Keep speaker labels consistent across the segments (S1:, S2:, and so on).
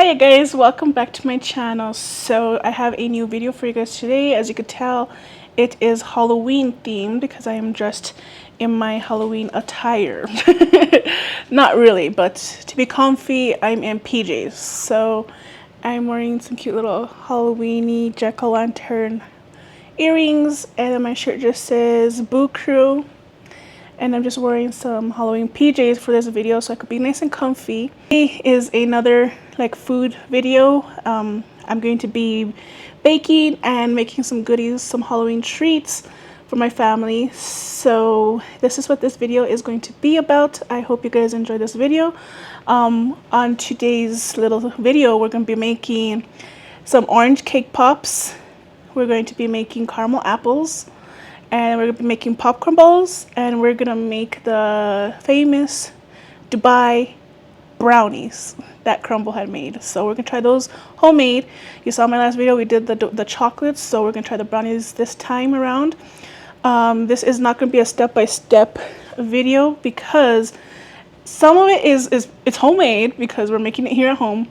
S1: Hey guys, welcome back to my channel. So I have a new video for you guys today. As you could tell, it is Halloween themed because I am dressed in my Halloween attire. Not really, but to be comfy, I'm in PJs. So I'm wearing some cute little Halloweeny jack-o'-lantern earrings, and then my shirt just says Boo Crew. And I'm just wearing some Halloween PJs for this video so I could be nice and comfy. Today is another like food video. I'm going to be baking and making some goodies, some Halloween treats for my family. So this is what this video is going to be about. I hope you guys enjoy this video. On today's little video, we're going to be making some orange cake pops. We're going to be making caramel apples. And we're going to be making popcorn balls, and we're going to make the famous Dubai brownies that Crumble had made. So we're going to try those homemade. You saw my last video, we did the chocolates, so we're going to try the brownies this time around. This is not going to be a step-by-step video because some of it it's homemade because we're making it here at home,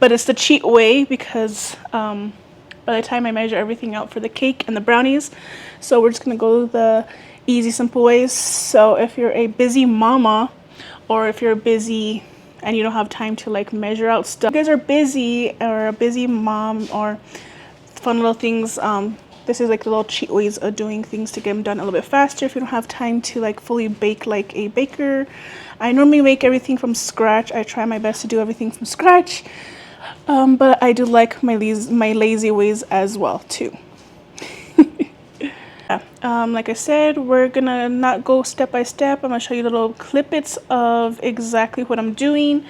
S1: but it's the cheat way because by the time I measure everything out for the cake and the brownies. So we're just gonna go the easy, simple ways. So if you're a busy mama, or if you're busy and you don't have time to like measure out stuff, if you guys are busy or a busy mom or fun little things, this is like the little cheat ways of doing things to get them done a little bit faster if you don't have time to like fully bake like a baker. I normally make everything from scratch. I try my best to do everything from scratch. But I do like my lazy ways as well too. Like I said, we're gonna not go step by step. I'm gonna show you little clippets of exactly what I'm doing.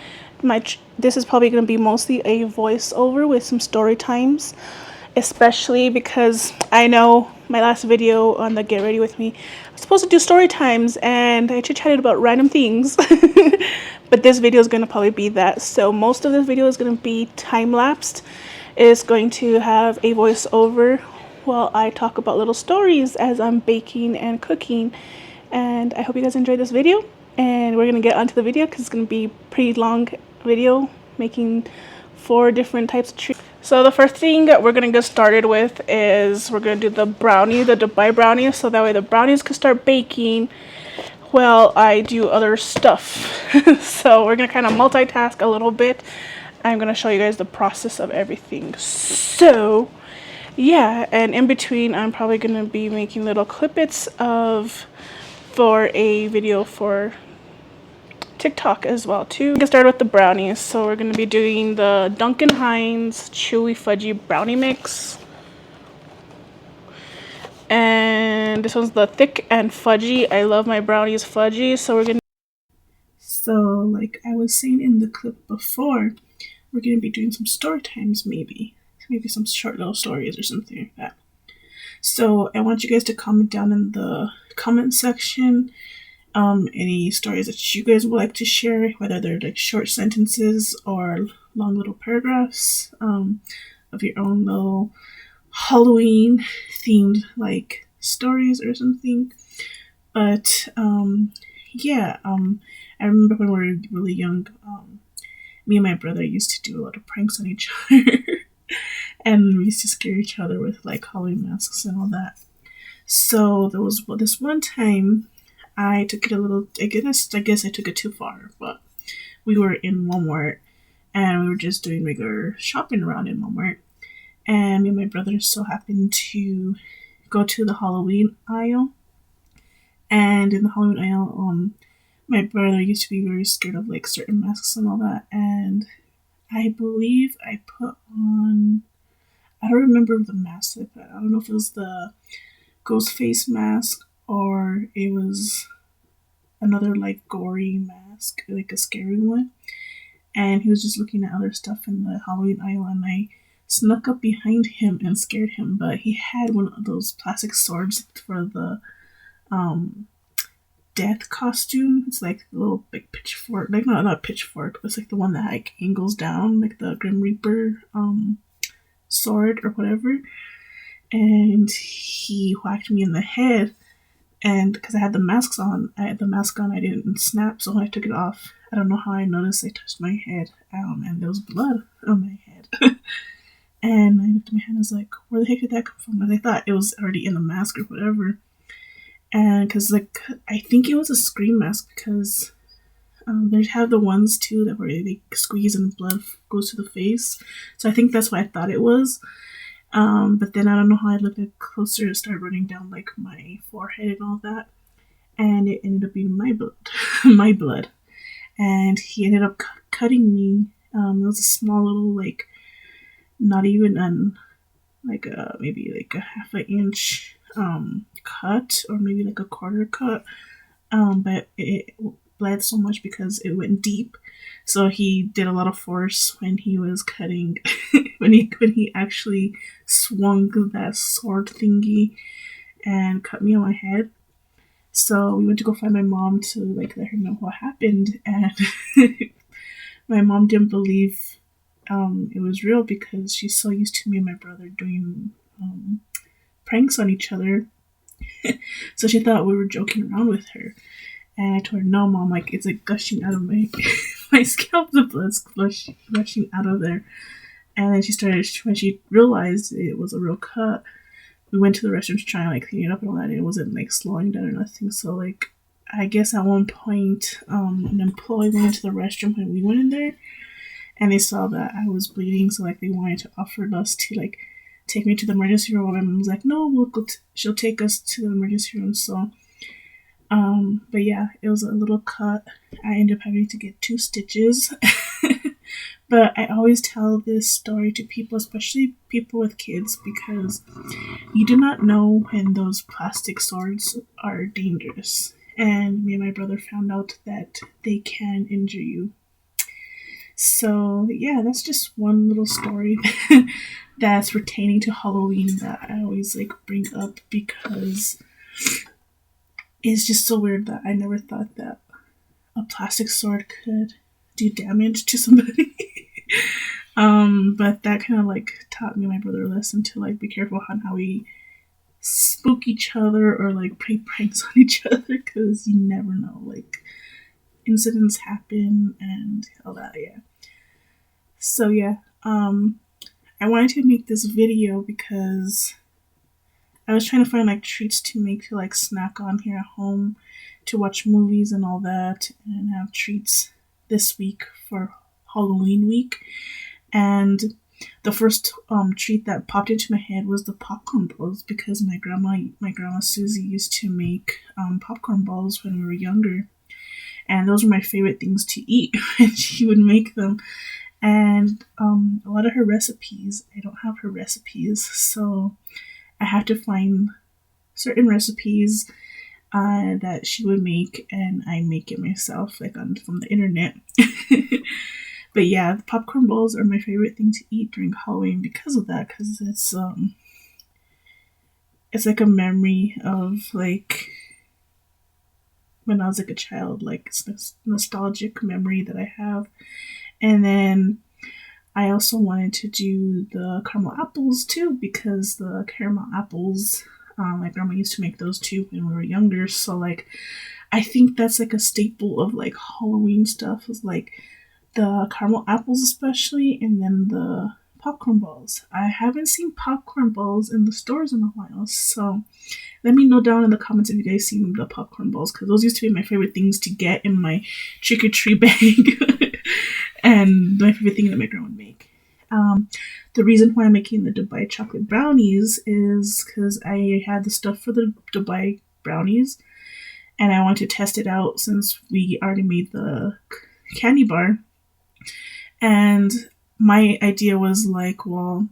S1: This is probably gonna be mostly a voiceover with some story times, especially because I know my last video on the Get Ready With Me, I was supposed to do story times and I chit-chatted about random things. But this video is going to probably be that. So most of this video is going to be time-lapsed. It's going to have a voiceover while I talk about little stories as I'm baking and cooking. And I hope you guys enjoyed this video. And we're going to get onto the video because it's going to be a pretty long video making 4 different types of treats. So the first thing that we're going to get started with is we're going to do the brownie, the Dubai brownie. So that way the brownies can start baking while I do other stuff. So we're gonna kind of multitask a little bit. I'm gonna show you guys the process of everything. So yeah, and in between I'm probably gonna be making little clippets for a video for TikTok as well too. Get started with the brownies. So we're gonna be doing the Duncan Hines Chewy Fudgy Brownie Mix. And this one's the thick and fudgy. I love my brownies fudgy, so we're gonna. So, like I was saying in the clip before, we're gonna be doing some story times, maybe some short little stories or something like that. So I want you guys to comment down in the comment section any stories that you guys would like to share, whether they're like short sentences or long little paragraphs of your own little Halloween themed like stories or something. But yeah, I remember when we were really young, me and my brother used to do a lot of pranks on each other. And we used to scare each other with like Halloween masks and all that. So there was this one time I took it a little, I guess I took it too far, but we were in Walmart and we were just doing regular shopping around in Walmart. And me and my brother so happened to go to the Halloween aisle. And in the Halloween aisle, my brother used to be very scared of like certain masks and all that. And I believe I put on, I don't remember the mask I put. I don't know if it was the ghost face mask or it was another like gory mask, like a scary one. And he was just looking at other stuff in the Halloween aisle, and I snuck up behind him and scared him, but he had one of those plastic swords for the death costume. It's like a little big pitchfork, like not pitchfork, but it's like the one that like angles down, like the Grim Reaper sword or whatever. And he whacked me in the head, and because I had the mask on, I didn't snap, so when I took it off, I don't know how I noticed. I touched my head, and there was blood on my head. And I looked at my hand and was like, where the heck did that come from? And I thought it was already in the mask or whatever. And because, like, I think it was a scream mask because they have the ones too that where they squeeze and blood goes to the face. So I think that's what I thought it was. But then I don't know how I looked at closer, it started running down like my forehead and all that. And it ended up being my blood. My blood. And he ended up cutting me. It was a small little, like, not even maybe like a half an inch cut, or maybe like a quarter cut, but it bled so much because it went deep, so he did a lot of force when he was cutting. when he actually swung that sword thingy and cut me on my head. So we went to go find my mom to like let her know what happened, and my mom didn't believe it was real because she's so used to me and my brother doing pranks on each other. So she thought we were joking around with her. And I told her, no, Mom, like, it's like gushing out of my my scalp, the blood's gushing out of there. And then when she realized it was a real cut, we went to the restroom to try and like clean it up and all that, and it wasn't like slowing down or nothing. So like, I guess at one point, an employee went into the restroom when we went in there, and they saw that I was bleeding, so like they wanted to offer us to like take me to the emergency room. And my mom was like, no, we'll go. She'll take us to the emergency room. So, but yeah, it was a little cut. I ended up having to get 2 stitches. But I always tell this story to people, especially people with kids, because you do not know when those plastic swords are dangerous. And me and my brother found out that they can injure you. So yeah, that's just one little story that's pertaining to Halloween that I always like bring up because it's just so weird that I never thought that a plastic sword could do damage to somebody. But that kind of like taught me and my brother a lesson to like be careful on how we spook each other or like play pranks on each other, because you never know, like incidents happen and all that. Yeah. So yeah, I wanted to make this video because I was trying to find like treats to make to like snack on here at home, to watch movies and all that, and have treats this week for Halloween week. And the first treat that popped into my head was the popcorn balls, because my grandma Susie used to make popcorn balls when we were younger, and those were my favorite things to eat when she would make them. And a lot of her recipes, I don't have her recipes, so I have to find certain recipes that she would make, and I make it myself, like from the internet. But yeah, the popcorn balls are my favorite thing to eat during Halloween because of that, because it's like a memory of like when I was like a child, like it's this nostalgic memory that I have. And then I also wanted to do the caramel apples too, because the caramel apples, my grandma used to make those too when we were younger. So like, I think that's like a staple of like Halloween stuff, is like the caramel apples especially, and then the popcorn balls. I haven't seen popcorn balls in the stores in a while, so let me know down in the comments if you guys seen the popcorn balls, because those used to be my favorite things to get in my trick-or-treat bag. And my favorite thing that my grandma would make. The reason why I'm making the Dubai chocolate brownies is because I had the stuff for the Dubai brownies, and I wanted to test it out since we already made the candy bar. And my idea was like, well,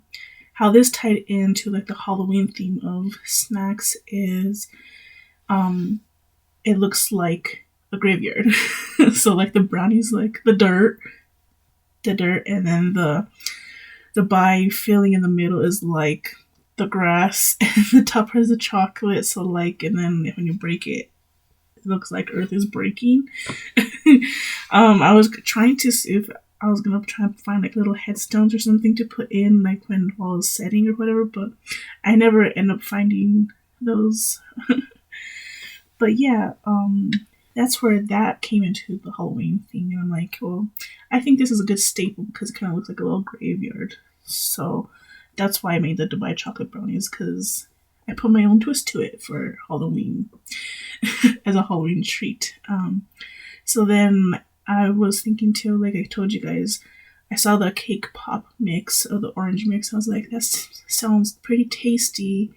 S1: how this tied into like the Halloween theme of snacks is, it looks like a graveyard. So like the brownies, like the dirt, and then the Dubai filling in the middle is like the grass, and the top is the chocolate. So like, and then when you break it, it looks like Earth is breaking. I was trying to see if I was gonna try and find like little headstones or something to put in like while it's setting or whatever, but I never end up finding those. But yeah, that's where that came into the Halloween theme. And I'm like, well, I think this is a good staple because it kind of looks like a little graveyard. So that's why I made the Dubai chocolate brownies, because I put my own twist to it for Halloween as a Halloween treat. So then I was thinking too, like I told you guys, I saw the cake pop mix or the orange mix. I was like, that sounds pretty tasty.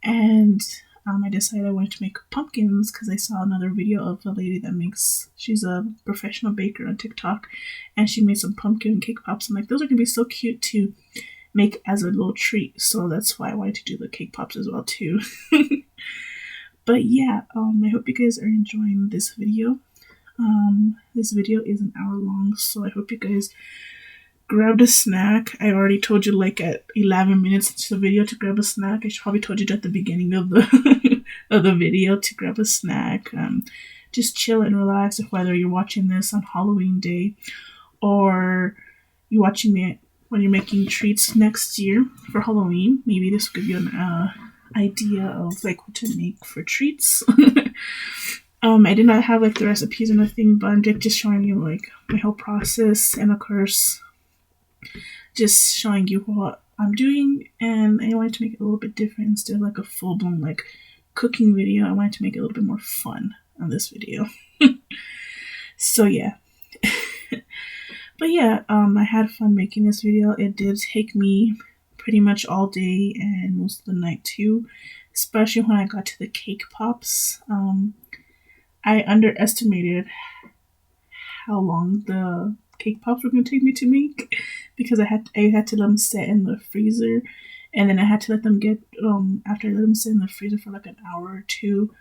S1: And I decided I wanted to make pumpkins because I saw another video of a lady that makes, she's a professional baker on TikTok, and she made some pumpkin cake pops. I'm like, those are going to be so cute to make as a little treat. So that's why I wanted to do the cake pops as well too. But yeah, I hope you guys are enjoying this video. This video is an hour long, so I hope you guys grabbed a snack. I already told you like at 11 minutes into the video to grab a snack. I probably told you at the beginning of the of the video to grab a snack. Just chill and relax. If whether you're watching this on Halloween day or you're watching it when you're making treats next year for Halloween, maybe this will give you an idea of like what to make for treats. I did not have like the recipes or nothing, but I'm just showing you like my whole process, and of course just showing you what I'm doing. And I wanted to make it a little bit different instead of like a full-blown like cooking video. I wanted to make it a little bit more fun on this video. So yeah. But yeah, I had fun making this video. It did take me pretty much all day and most of the night too, especially when I got to the cake pops. I underestimated how long the cake pops were going to take me to make, because I had to let them sit in the freezer, and then I had to let them get after I let them sit in the freezer for like an hour or two,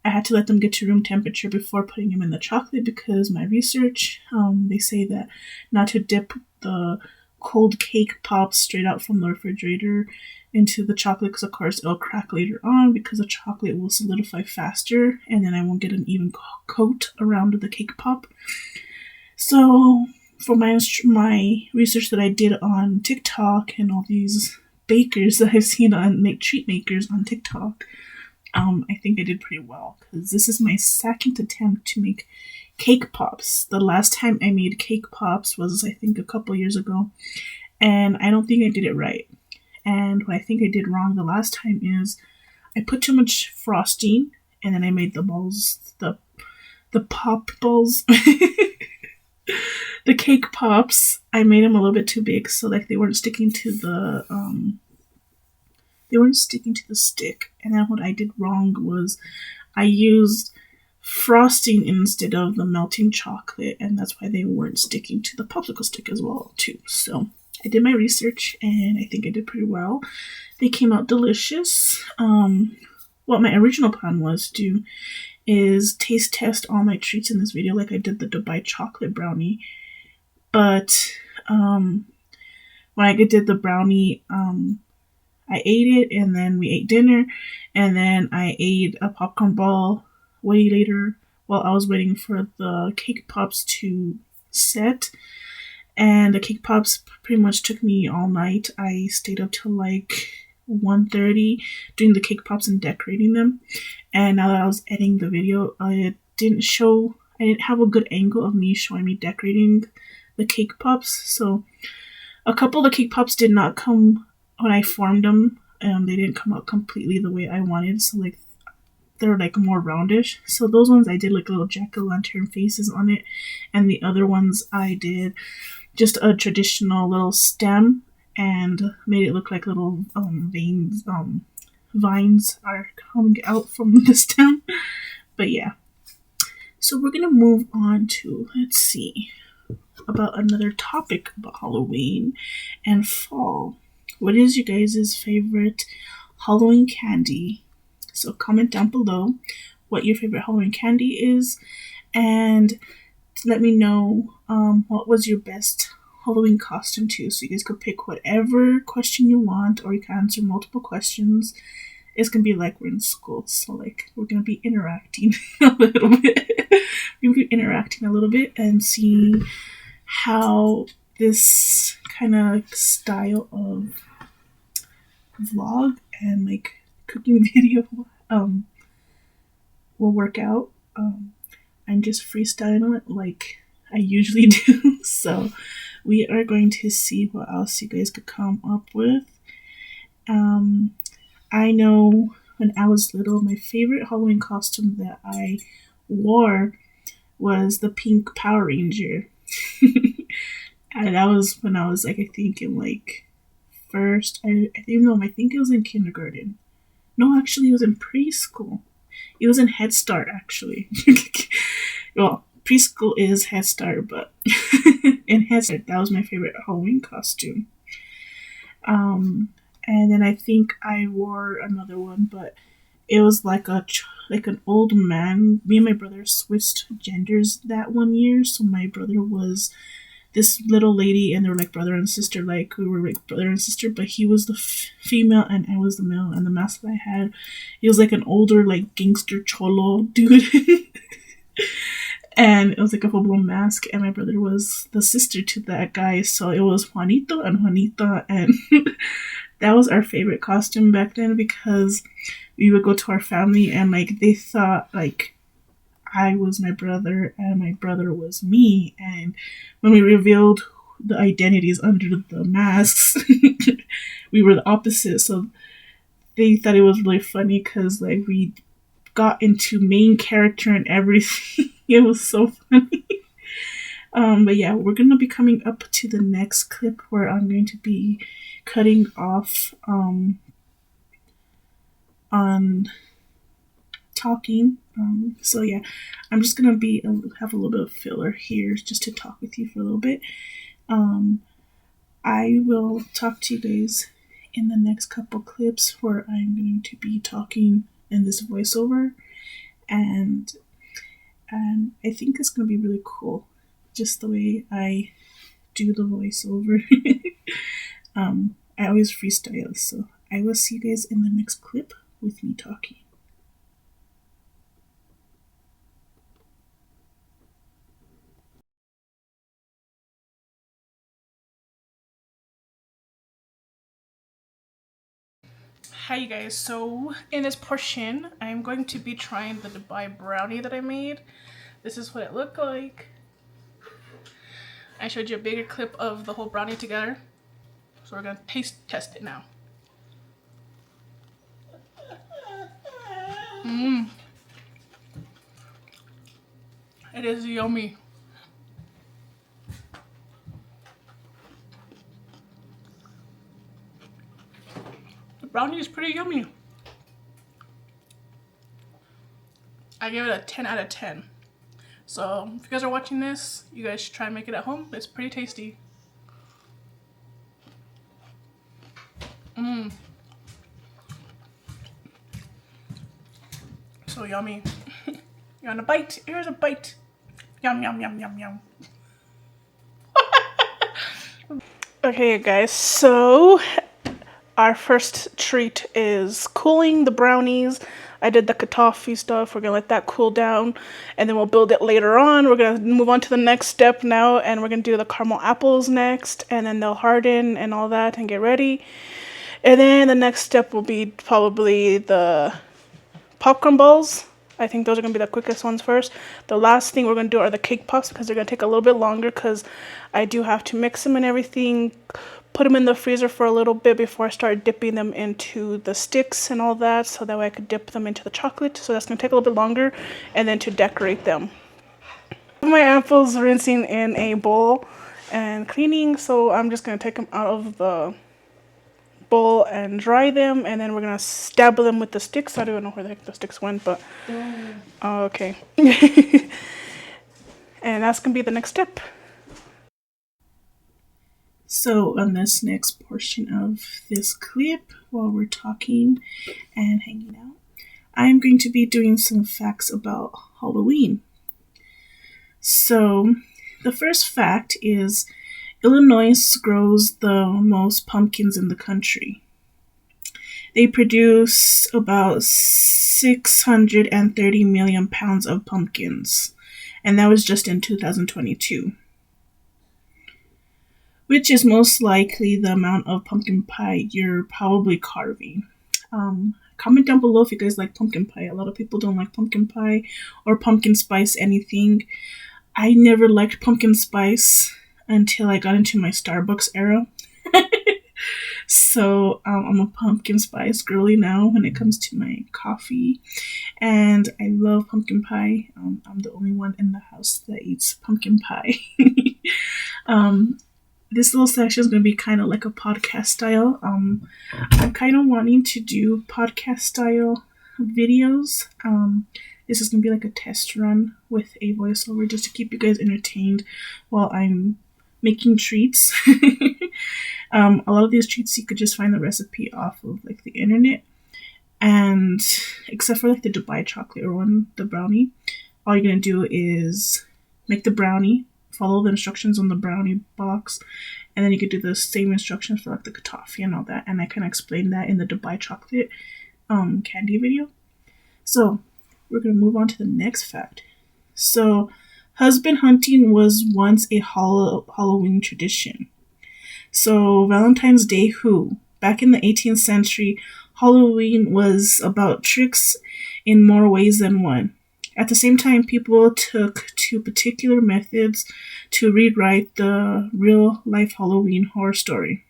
S1: I had to let them get to room temperature before putting them in the chocolate, because my research, they say that not to dip the cold cake pops straight out from the refrigerator into the chocolate, because of course it'll crack later on because the chocolate will solidify faster, and then I won't get an even coat around the cake pop. So for my research that I did on TikTok and all these bakers that I've seen on treat makers on TikTok, I think I did pretty well, because this is my second attempt to make cake pops. The last time I made cake pops was I think a couple years ago, and I don't think I did it right. And what I think I did wrong the last time is I put too much frosting, and then I made the balls, the pop balls, the cake pops, I made them a little bit too big, so like they weren't sticking to the stick. And then what I did wrong was I used frosting instead of the melting chocolate, and that's why they weren't sticking to the popsicle stick as well too. So I did my research, and I think I did pretty well. They came out delicious. What my original plan was to do is taste test all my treats in this video, like I did the Dubai chocolate brownie. But when I did the brownie, I ate it, and then we ate dinner, and then I ate a popcorn ball way later while I was waiting for the cake pops to set. And the cake pops pretty much took me all night. I stayed up till like 1:30 doing the cake pops and decorating them. And now that I was editing the video, I didn't have a good angle of me showing me decorating the cake pops. So a couple of the cake pops did not come when I formed them. They didn't come out completely the way I wanted. So like they're like more roundish. So those ones I did like little jack-o'-lantern faces on it, and the other ones I did just a traditional little stem and made it look like little vines are coming out from the stem. But yeah, so we're gonna move on to, let's see, about another topic about Halloween and fall. What is you guys' favorite Halloween candy? So comment down below what your favorite Halloween candy is, and let me know what was your best Halloween costume too. So you guys could pick whatever question you want, or you can answer multiple questions. It's gonna be like we're in school, so like we're gonna be interacting a little bit. We're gonna be interacting a little bit and see how this kind of style of vlog and like cooking video will work out. I'm just freestyling it like I usually do. So we are going to see what else you guys could come up with. I know when I was little, my favorite Halloween costume that I wore was the pink Power Ranger. And that was when I was like, I think in like first, I think it was in kindergarten. No, actually, it was in preschool. It was in Head Start, actually. Well, preschool is Head Start, but in Head Start, that was my favorite Halloween costume. And then I think I wore another one, but it was like an old man. Me and my brother switched genders that one year, so my brother was this little lady, and they were like brother and sister, like we were like brother and sister, but he was the female and I was the male. And the mask that I had, he was like an older like gangster cholo dude. And it was like a full-blown mask, and my brother was the sister to that guy, so it was Juanito and Juanita. And that was our favorite costume back then, because we would go to our family and like they thought like I was my brother and my brother was me. And when we revealed the identities under the masks, we were the opposite. So they thought it was really funny because like we got into main character and everything. It was so funny. But yeah, we're going to be coming up to the next clip where I'm going to be cutting off on talking. So yeah, I'm just gonna have a little bit of filler here just to talk with you for a little bit. I will talk to you guys in the next couple clips where I'm going to be talking in this voiceover, and I think it's gonna be really cool, just the way I do the voiceover. I always freestyle, so I will see you guys in the next clip with me talking. Hi you guys, so in this portion I'm going to be trying the Dubai brownie that I made. This is what it looked like. I showed you a bigger clip of the whole brownie together, so we're gonna taste test it now. It is yummy. The brownie is pretty yummy. I give it a 10 out of 10. So if you guys are watching this, you guys should try and make it at home. It's pretty tasty. So yummy. You want a bite? Here's a bite. Yum, yum, yum, yum, yum. Okay, guys, so our first treat is cooling the brownies. I did the kataffi stuff. We're gonna let that cool down, and then we'll build it later on. We're gonna move on to the next step now, and we're gonna do the caramel apples next, and then they'll harden and all that and get ready. And then the next step will be probably the popcorn balls. I think those are gonna be the quickest ones first. The last thing we're gonna do are the cake pops, because they're gonna take a little bit longer, because I do have to mix them and everything, put them in the freezer for a little bit before I start dipping them into the sticks and all that, so that way I could dip them into the chocolate. So that's gonna take a little bit longer, and then to decorate them. My apples rinsing in a bowl and cleaning, so I'm just gonna take them out of the bowl and dry them, and then we're gonna stab them with the sticks. I don't know where the heck the sticks went, but okay. And that's gonna be the next step. So on this next portion of this clip, while we're talking and hanging out, I'm going to be doing some facts about Halloween. So the first fact is Illinois grows the most pumpkins in the country. They produce about 630 million pounds of pumpkins, and that was just in 2022. Which is most likely the amount of pumpkin pie you're probably carving. Comment down below if you guys like pumpkin pie. A lot of people don't like pumpkin pie or pumpkin spice anything. I never liked pumpkin spice until I got into my Starbucks era. So I'm a pumpkin spice girly now when it comes to my coffee, and I love pumpkin pie. I'm the only one in the house that eats pumpkin pie. This little section is going to be kind of like a podcast style. I'm kind of wanting to do podcast style videos. This is going to be like a test run with a voiceover just to keep you guys entertained while I'm making treats. A lot of these treats you could just find the recipe off of like the internet, and except for like the Dubai chocolate one, the brownie, all you're gonna do is make the brownie, follow the instructions on the brownie box, and then you could do the same instructions for like the toffee and all that. And I kind of explained that in the Dubai chocolate candy video. So we're gonna move on to the next fact. So husband hunting was once a Halloween tradition. So Valentine's Day who? Back in the 18th century, Halloween was about tricks in more ways than one. At the same time, people took to particular methods to rewrite the real-life Halloween horror story.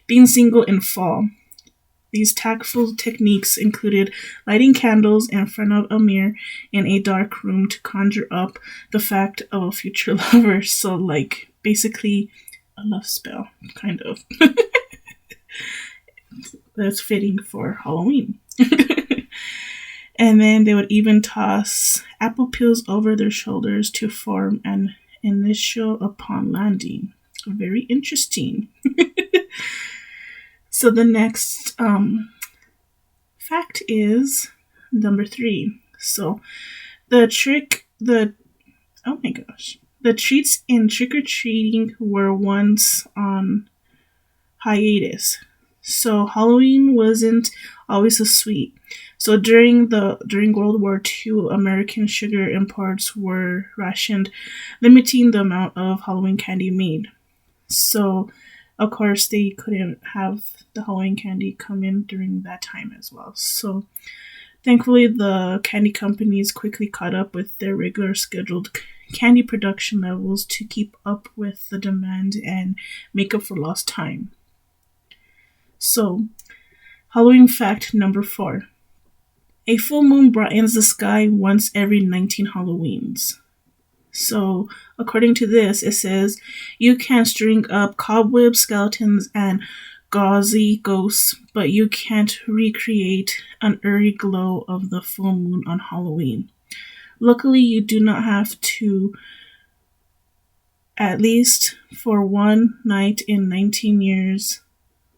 S1: Being single in fall. These tactful techniques included lighting candles in front of a mirror in a dark room to conjure up the fact of a future lover. So, like, basically a love spell, kind of. That's fitting for Halloween. And then they would even toss apple peels over their shoulders to form an initial upon landing. Very interesting. So the next fact is number 3. So the treats in trick-or-treating were once on hiatus. So Halloween wasn't always so sweet. So during World War II, American sugar imports were rationed, limiting the amount of Halloween candy made. So of course they couldn't have the Halloween candy come in during that time as well. So thankfully the candy companies quickly caught up with their regular scheduled candy production levels to keep up with the demand and make up for lost time. So, Halloween fact number 4. A full moon brightens the sky once every 19 Halloweens. So, according to this, it says, you can string up cobwebs, skeletons, and gauzy ghosts, but you can't recreate an eerie glow of the full moon on Halloween. Luckily, you do not have to, at least for one night in 19 years,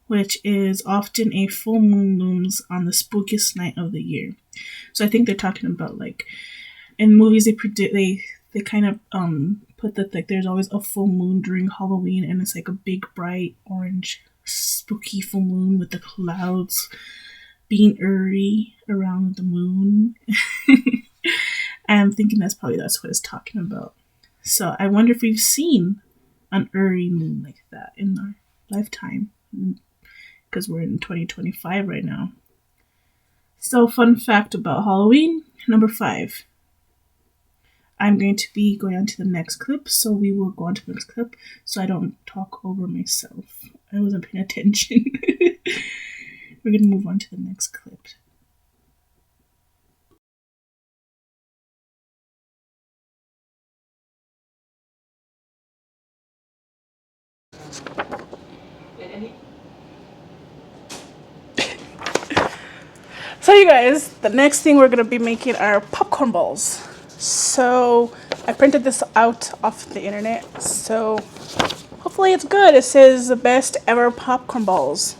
S1: which is often a full moon looms on the spookiest night of the year. So I think they're talking about, like, in movies they kind of put that, like, there's always a full moon during Halloween, and it's like a big bright orange spooky full moon with the clouds being eerie around the moon. I'm thinking that's what it's talking about. So I wonder if we've seen an eerie moon like that in our lifetime, because we're in 2025 right now. So, fun fact about Halloween, number 5. I'm going to be going on to the next clip, so we will go on to the next clip so I don't talk over myself. I wasn't paying attention. We're going to move on to the next clip. So you guys, the next thing we're going to be making are popcorn balls. So I printed this out off the internet, so hopefully it's good. It says the best ever popcorn balls.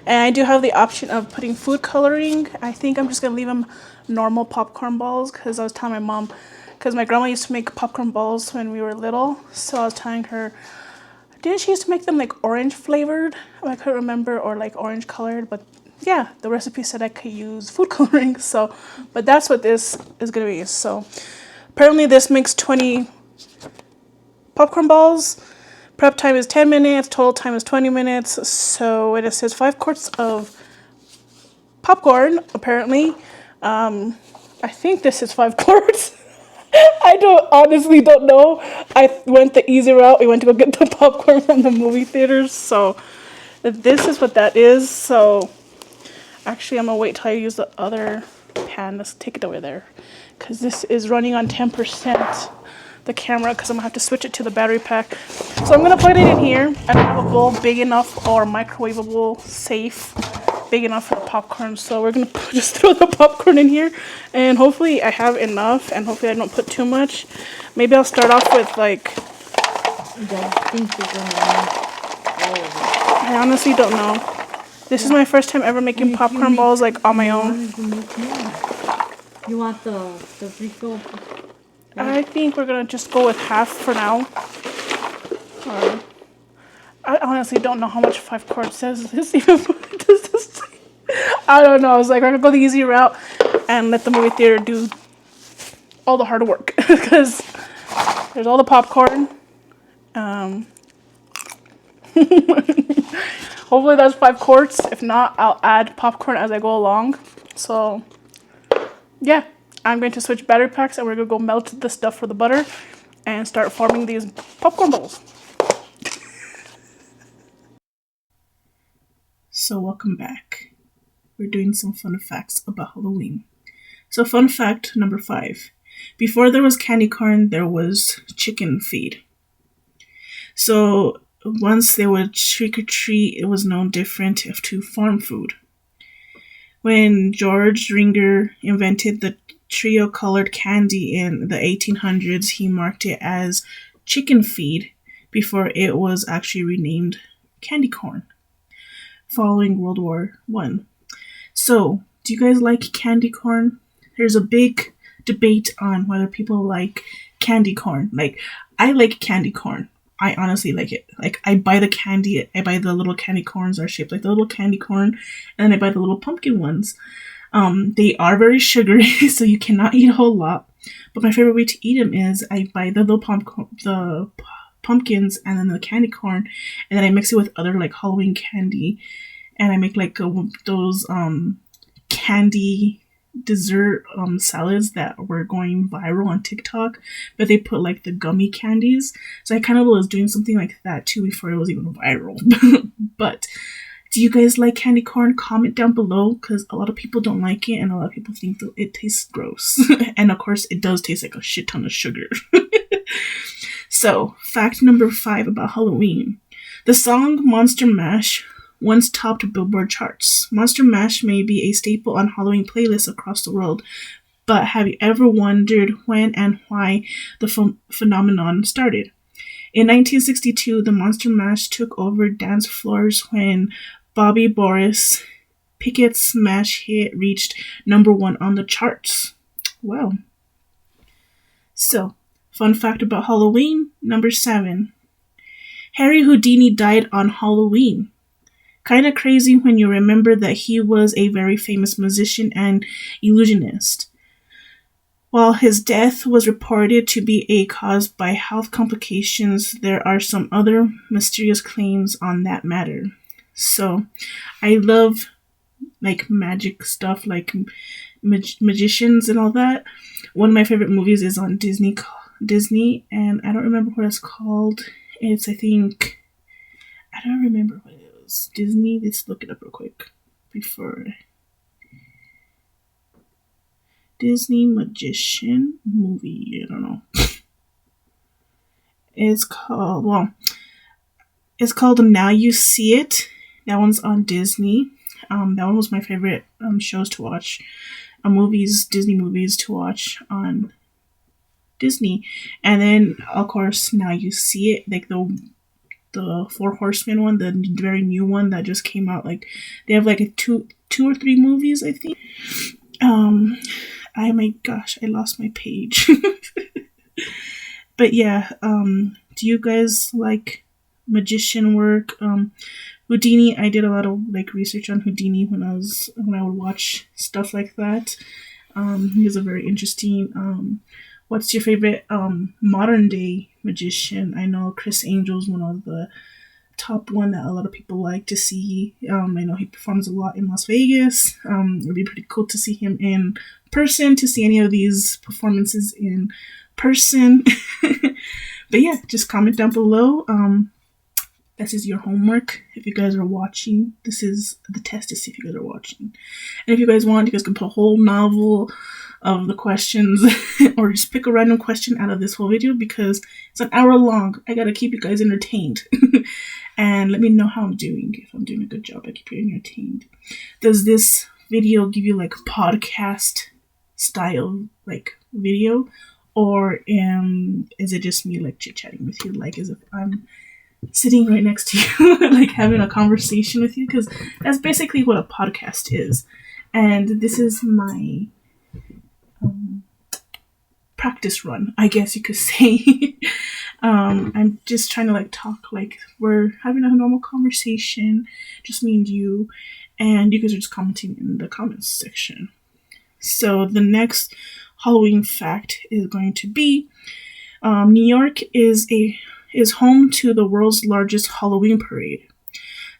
S1: And I do have the option of putting food coloring. I think I'm just going to leave them normal popcorn balls, because I was telling my mom, because my grandma used to make popcorn balls when we were little. So I was telling her, didn't she used to make them like orange flavored? I couldn't remember, or like orange colored, but yeah, the recipe said I could use food coloring. So, but that's what this is going to be. So apparently this makes 20 popcorn balls. Prep time is 10 minutes. Total time is 20 minutes. So it says 5 quarts of popcorn, apparently. I think this is 5 quarts. I honestly don't know. I went the easy route. I went to go get the popcorn from the movie theaters. So this is what that is. So actually, I'm gonna wait till I use the other pan. Let's take it over there, because this is running on 10%. The camera, because I'm gonna have to switch it to the battery pack. So I'm gonna put it in here. I don't have a bowl big enough or microwavable safe big enough for the popcorn, so we're gonna just throw the popcorn in here, and hopefully I have enough, and hopefully I don't put too much. Maybe I'll start off with like, I honestly don't know. This is my first time ever making popcorn balls like on my own.
S2: You want the refill?
S1: I think we're gonna just go with half for now. I honestly don't know how much 5 quarts says. This even does this. I don't know. I was like, we're gonna go the easy route and let the movie theater do all the hard work, because there's all the popcorn. Hopefully that's 5 quarts. If not, I'll add popcorn as I go along. So yeah. I'm going to switch battery packs, and we're going to go melt the stuff for the butter and start forming these popcorn balls. So welcome back. We're doing some fun facts about Halloween. So fun fact number 5. Before there was candy corn, there was chicken feed. So once they would trick or treat, it was known different to farm food. When George Ringer invented the trio colored candy in the 1800s, he marked it as chicken feed before it was actually renamed candy corn following World War I. So, do you guys like candy corn? There's a big debate on whether people like candy corn. Like, I like candy corn. I honestly like it. Like, I buy the candy, I buy the little candy corns that are shaped like the little candy corn, and then I buy the little pumpkin ones. They are very sugary, so you cannot eat a whole lot. But my favorite way to eat them is I buy the little pumpkins and then the candy corn, and then I mix it with other like Halloween candy, and I make like those candy dessert salads that were going viral on TikTok, but they put like the gummy candies. So I kind of was doing something like that too before it was even viral. But do you guys like candy corn? Comment down below, because a lot of people don't like it and a lot of people think that it tastes gross. And of course it does taste like a shit ton of sugar. So fact number 5 about Halloween. The song Monster Mash once topped Billboard charts. Monster Mash may be a staple on Halloween playlists across the world, but have you ever wondered when and why the phenomenon started? In 1962, the Monster Mash took over dance floors when Bobby Boris Pickett's smash hit reached number 1 on the charts. Wow. So, fun fact about Halloween, number 7. Harry Houdini died on Halloween. Kinda crazy when you remember that he was a very famous musician and illusionist. While his death was reported to be caused by health complications, there are some other mysterious claims on that matter. So, I love like magic stuff, like magicians and all that. One of my favorite movies is on Disney, and I don't remember what it's called. I don't remember what it was. Disney, let's look it up real quick before. Disney magician movie, I don't know. It's called Now You See It. That one's on Disney. That one was my favorite shows to watch, Disney movies to watch on Disney. And then of course Now You See It, like the Four Horsemen one, the very new one that just came out. Like they have like two or three movies, I think. My gosh, I lost my page. But yeah, do you guys like magician work? Houdini, I did a lot of like research on Houdini when I would watch stuff like that. He was a very interesting. What's your favorite modern day magician? I know Chris Angel's one of the top one that a lot of people like to see. I know he performs a lot in Las Vegas. It'd be pretty cool to see him in person, to see any of these performances in person. But yeah, just comment down below. This is your homework. If you guys are watching, this is the test to see if you guys are watching. And if you guys want, you guys can put a whole novel of the questions or just pick a random question out of this whole video because it's an hour long. I gotta keep you guys entertained. And let me know how I'm doing. If I'm doing a good job, I keep you entertained. Does this video give you like podcast style like video? Or is it just me like chit-chatting with you, like as if I'm sitting right next to you, like having a conversation with you? Because that's basically what a podcast is. And this is my practice run, I guess you could say. I'm just trying to like talk like we're having a normal conversation, just me and you guys are just commenting in the comments section. So the next Halloween fact is going to be New York is home to the world's largest Halloween parade.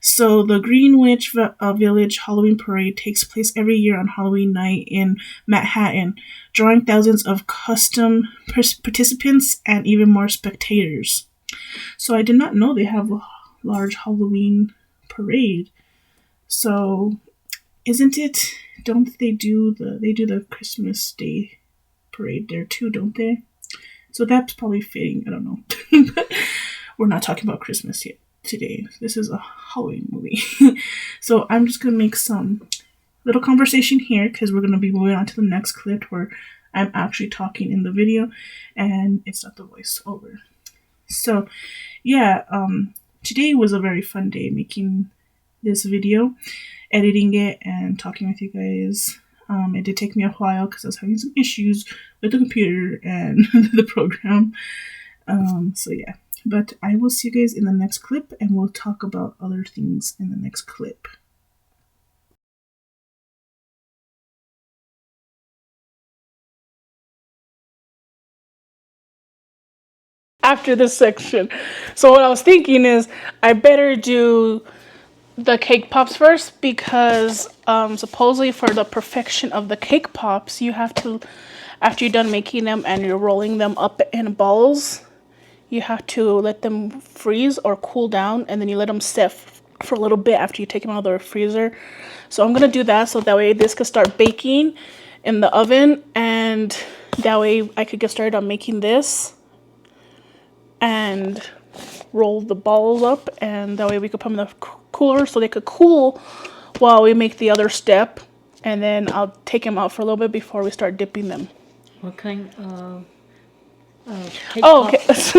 S1: So the Greenwich Village Halloween Parade takes place every year on Halloween night in Manhattan, drawing thousands of custom participants and even more spectators. So I did not know they have a large Halloween parade. So don't they do the Christmas Day parade there too, don't they? So that's probably fitting. I don't know. We're not talking about Christmas yet today. This is a Halloween movie. So I'm just gonna make some little conversation here because we're gonna be moving on to the next clip where I'm actually talking in the video and it's not the voiceover. So yeah, today was a very fun day making this video, editing it and talking with you guys. It did take me a while because I was having some issues with the computer and the program. So yeah, but I will see you guys in the next clip and we'll talk about other things in the next clip. After this section. So what I was thinking is I better do the cake pops first because supposedly for the perfection of the cake pops, you have to, after you're done making them and you're rolling them up in balls, you have to let them freeze or cool down, and then you let them sit for a little bit after you take them out of the freezer. So I'm gonna do that so that way this could start baking in the oven, and that way I could get started on making this and roll the balls up, and that way we could put them in the cooler so they could cool while we make the other step, and then I'll take them out for a little bit before we start dipping them.
S2: What kind cake
S1: Okay.
S2: pops?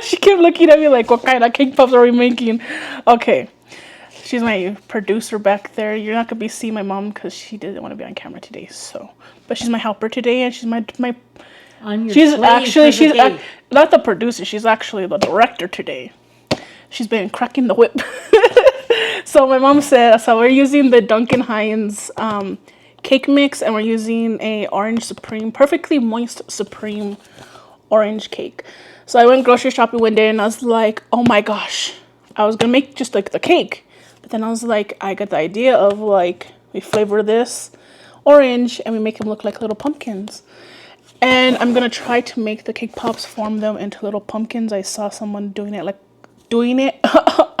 S1: She kept looking at me like, what kind of cake pops are we making? Okay. She's my producer back there. You're not going to be seeing my mom because she didn't want to be on camera today. So, but she's my helper today, and she's my she's actually not the producer. She's actually the director today. She's been cracking the whip. So my mom said, so we're using the Duncan Hines cake mix, and we're using a orange supreme, perfectly moist supreme orange cake. So I went grocery shopping one day and I was like, oh my gosh, I was gonna make just like the cake, but then I was like, I got the idea of like, we flavor this orange and we make them look like little pumpkins. And I'm gonna try to make the cake pops, form them into little pumpkins. I saw someone doing it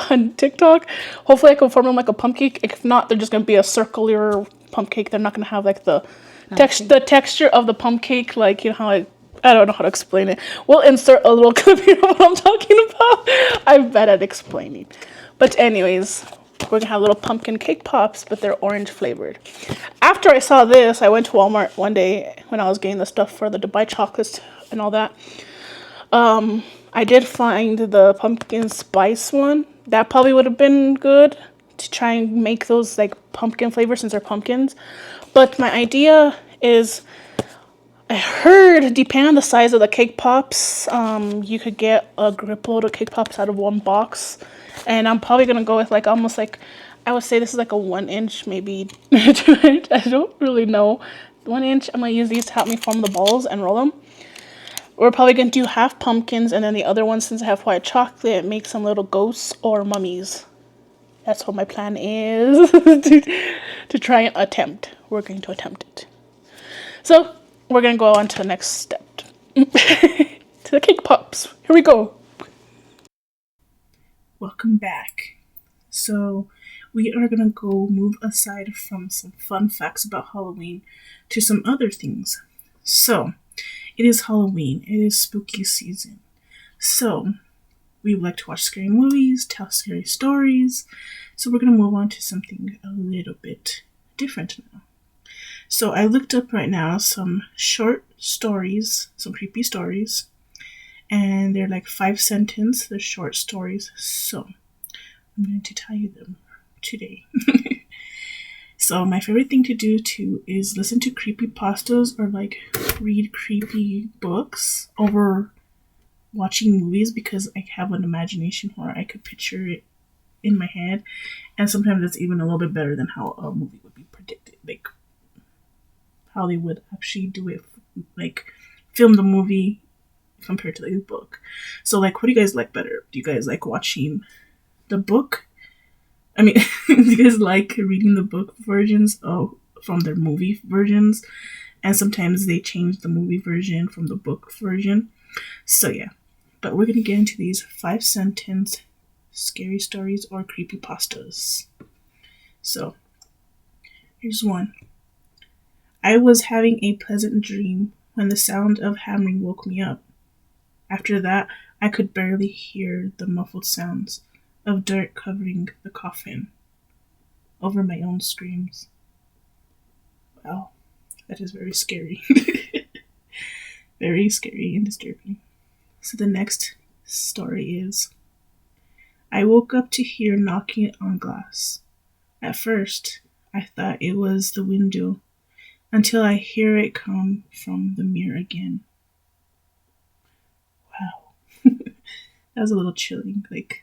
S1: on TikTok. Hopefully I can form them like a pumpkin cake. If not, they're just gonna be a circular pump cake. They're not gonna have like the texture of the pump cake, like, you know how I don't know how to explain it. We'll insert a little clip here of what I'm talking about. I'm bad at explaining. But anyways, we're gonna have little pumpkin cake pops, but they're orange flavored. After I saw this, I went to Walmart one day when I was getting the stuff for the Dubai chocolates and all that. I did find the pumpkin spice one. That probably would have been good to try and make those like pumpkin flavors since they're pumpkins. But my idea is, I heard, depending on the size of the cake pops, you could get a grip load of cake pops out of one box. And I'm probably going to go with like almost like, I would say this is like a 1 inch, maybe 2 inch. I don't really know. 1 inch. I'm going to use these to help me form the balls and roll them. We're probably going to do half pumpkins, and then the other one, since I have white chocolate, make some little ghosts or mummies. That's what my plan is to try and attempt. We're going to attempt it. So we're going to go on to the next step. To the cake pops. Here we go. Welcome back. So we are going to go move aside from some fun facts about Halloween to some other things. So it is Halloween. It is spooky season. So we like to watch scary movies, tell scary stories. So we're going to move on to something a little bit different now. So I looked up right now some short stories, some creepy stories. And they're like 5-sentence, they're short stories. So I'm going to tell you them today. So my favorite thing to do too is listen to creepypastas or like read creepy books over watching movies, because I have an imagination where I could picture it in my head, and sometimes it's even a little bit better than how a movie would be predicted, like how they would actually do it, like film the movie compared to the book. So like, what do you guys like better? Do you guys like watching the book? I mean, do you guys like reading the book versions from their movie versions? And sometimes they change the movie version from the book version. So yeah, but we're going to get into these 5-sentence scary stories or creepypastas. So here's one. I was having a pleasant dream when the sound of hammering woke me up. After that, I could barely hear the muffled sounds of dirt covering the coffin over my own screams. Wow, that is very scary. Very scary and disturbing. So the next story is, I woke up to hear knocking on glass. At first, I thought it was the window, until I hear it come from the mirror again. Wow. That was a little chilling, like.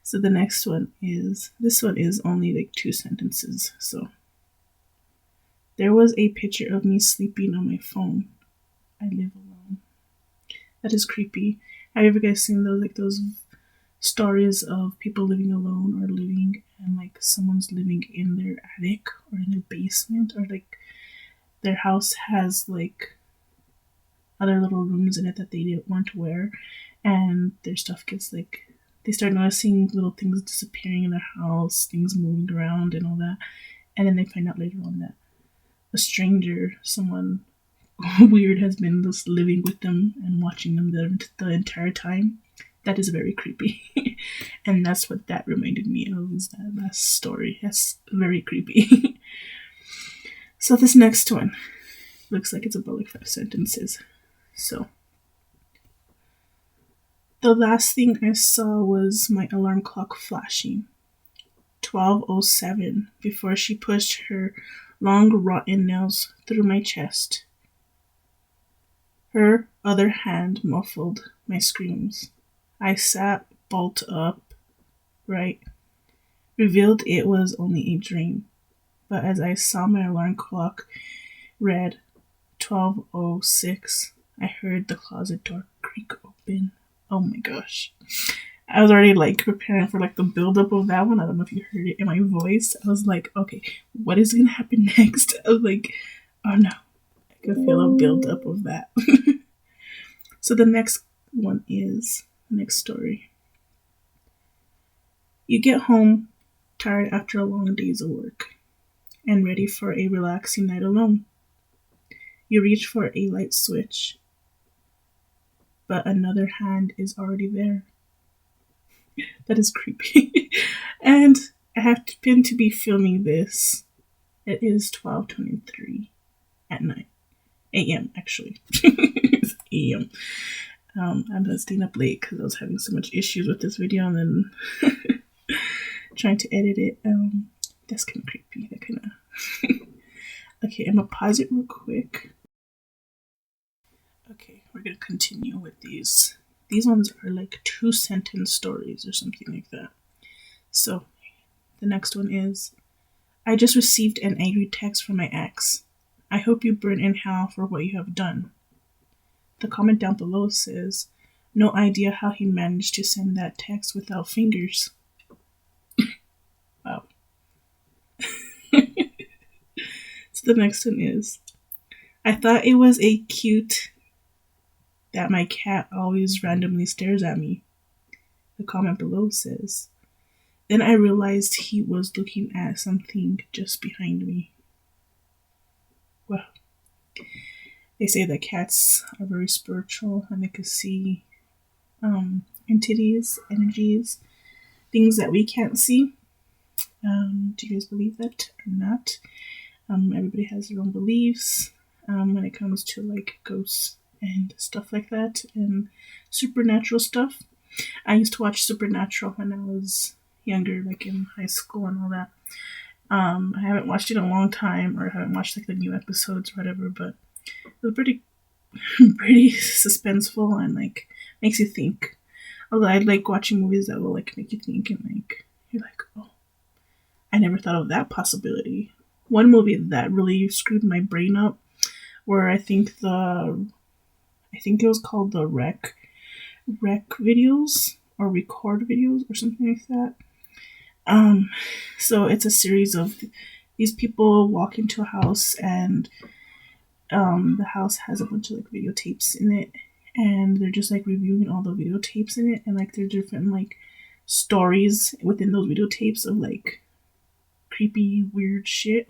S1: So the next one is, this one is only like 2 sentences, so. There was a picture of me sleeping on my phone. I live alone. That is creepy. Have you ever guys seen those, like those stories of people living alone, or living, and like someone's living in their attic or in their basement, or like their house has like other little rooms in it that they weren't aware, and their stuff gets like, they start noticing little things disappearing in their house, things moving around and all that, and then they find out later on that a stranger, someone weird, has been just living with them and watching them the entire time. That is very creepy. And that's what that reminded me of, is that last story. That's very creepy. So this next one looks like it's about like 5 sentences. So the last thing I saw was my alarm clock flashing. 12:07, before she pushed her long rotten nails through my chest. Her other hand muffled my screams. I sat bolt upright, revealed it was only a dream. But as I saw my alarm clock read 12:06, I heard the closet door creak open. Oh my gosh. I was already like preparing for like the build-up of that one. I don't know if you heard it in my voice. I was like, okay, what is gonna happen next? I was like, oh no. I could feel a build-up of that. So the next one is, next story. You get home tired after a long days of work and ready for a relaxing night alone. You reach for a light switch, but another hand is already there. That is creepy. And I happen to be filming this. It is 12:23 at night. AM, actually. It's AM. I'm just staying up late because I was having so much issues with this video, and then trying to edit it. That's kind of creepy. That kind of. Okay, I'm gonna pause it real quick. Okay, we're gonna continue with these. These ones are like 2-sentence stories or something like that. So, the next one is, I just received an angry text from my ex. I hope you burn in hell for what you have done. the comment down below says, "No idea how he managed to send that text without fingers." Wow. So the next one is, "I thought it was a cute that my cat always randomly stares at me." The comment below says, "Then I realized he was looking at something just behind me." Well, they say that cats are very spiritual and they can see entities, energies, things that we can't see. Do you guys believe that or not? Everybody has their own beliefs when it comes to like ghosts and stuff like that and supernatural stuff. I used to watch Supernatural when I was younger, like in high school and all that. I haven't watched it in a long time, or haven't watched like the new episodes or whatever, but it was pretty suspenseful and like makes you think. Although I like watching movies that will like make you think and like you're like, oh, I never thought of that possibility. One movie that really screwed my brain up, where I think it was called the Rec videos or record videos or something like that. So it's a series of these people walk into a house and the house has a bunch of like videotapes in it, and they're just like reviewing all the videotapes in it, and like there's different like stories within those videotapes of like creepy, weird shit.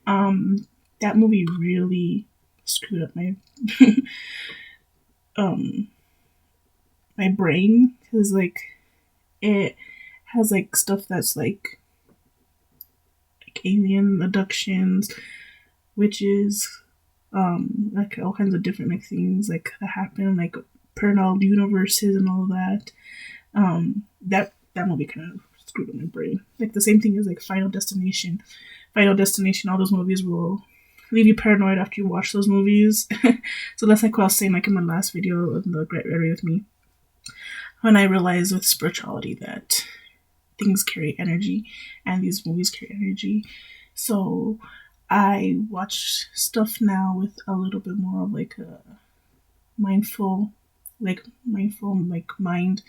S1: That movie really screwed up my my brain, because like it has like stuff that's like alien abductions, witches, like all kinds of different like things like that happen, like parallel universes and all that. That movie kind of screwed up my brain. Like the same thing as like Final Destination. All those movies will leave you paranoid after you watch those movies. So that's like what I was saying like in my last video of the Great Ready with Me, when I realized with spirituality that things carry energy and these movies carry energy. So I watch stuff now with a little bit more of like a mindful mind,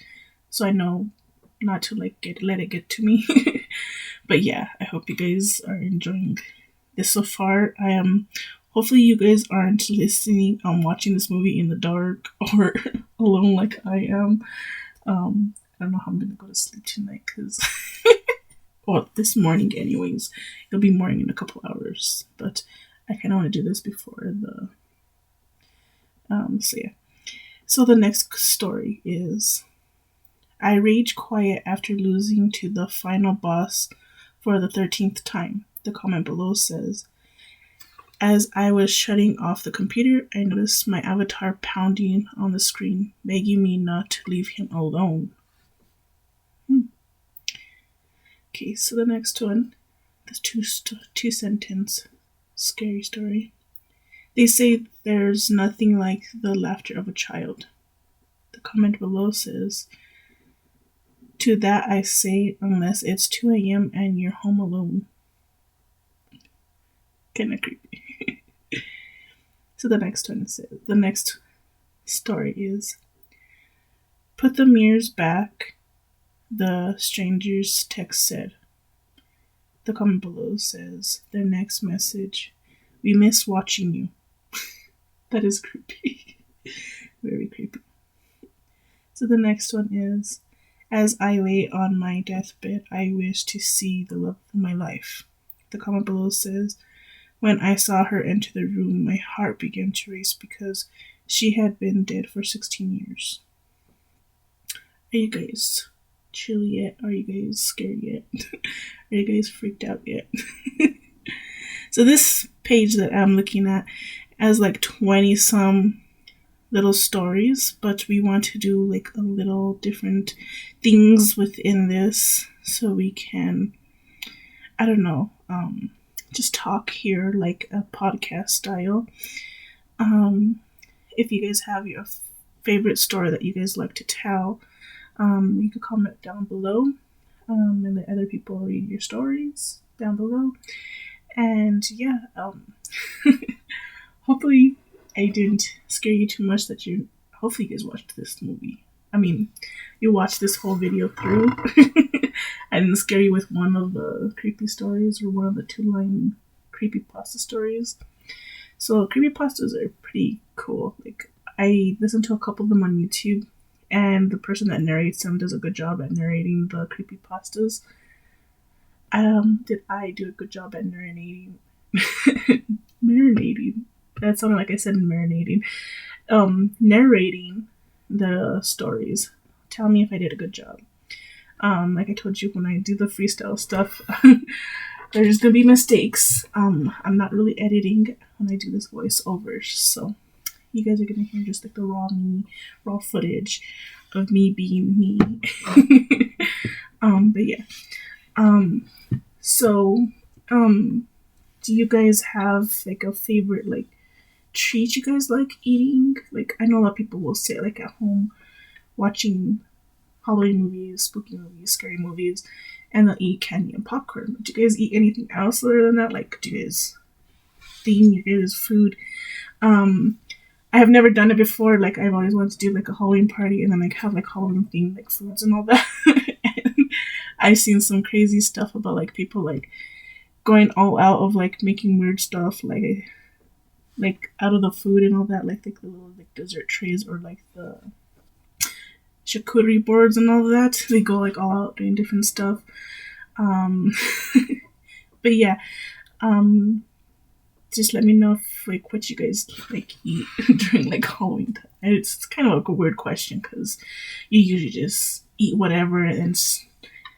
S1: so I know not to like let it get to me. But yeah, I hope you guys are enjoying this so far. Hopefully you guys aren't watching this movie in the dark or alone like I am. I don't know how I'm gonna go to sleep tonight, because well, this morning anyways. It'll be morning in a couple hours, but I kind of want to do this before the so yeah. So the next story is, "I rage quiet after losing to the final boss for the 13th time." The comment below says, "As I was shutting off the computer, I noticed my avatar pounding on the screen, begging me not to leave him alone." Okay, so the next one, this two sentence scary story. "They say there's nothing like the laughter of a child." The comment below says, "To that I say, unless it's 2 a.m. and you're home alone." Kinda creepy. So the next story is, "Put the mirrors back," the stranger's text said. The comment below says, their next message, "We miss watching you." That is creepy. Very creepy. So the next one is, "As I lay on my deathbed, I wish to see the love of my life." The comment below says, "When I saw her enter the room, my heart began to race because she had been dead for 16 years. Are you guys chill yet? Are you guys scared yet? Are you guys freaked out yet? So this page that I'm looking at has like 20 some little stories, but we want to do like a little different things within this so we can, I don't know, just talk here like a podcast style. If you guys have your favorite story that you guys like to tell, you can comment down below, and let other people read your stories down below. And yeah, hopefully I didn't scare you too much that you. Hopefully, you guys watched this movie. I mean, you watched this whole video through. I didn't scare you with one of the creepy stories or one of the 2-line creepypasta stories. So creepypastas are pretty cool. Like, I listened to a couple of them on YouTube, and the person that narrates them does a good job at narrating the creepypastas. Did I do a good job at narrating? Marinating. That sounded like I said marinating. Narrating the stories. Tell me if I did a good job. Like I told you, when I do the freestyle stuff, there's gonna be mistakes. I'm not really editing when I do this voiceover, so you guys are gonna hear just like the raw footage of me being me. But yeah. So, do you guys have like a favorite like treat you guys like eating? Like, I know a lot of people will sit like at home watching Halloween movies, spooky movies, scary movies, and they'll eat candy and popcorn. But do you guys eat anything else other than that? Like, do you guys theme your guys' food? I have never done it before. Like, I've always wanted to do like a Halloween party and then like have like Halloween themed like foods and all that. And I've seen some crazy stuff about like people like going all out of like making weird stuff like out of the food and all that, like the little like dessert trays or like the charcuterie boards and all that. They go like all out doing different stuff. But yeah, just let me know if like what you guys like eat during like Halloween time. It's kind of like a weird question because you usually just eat whatever and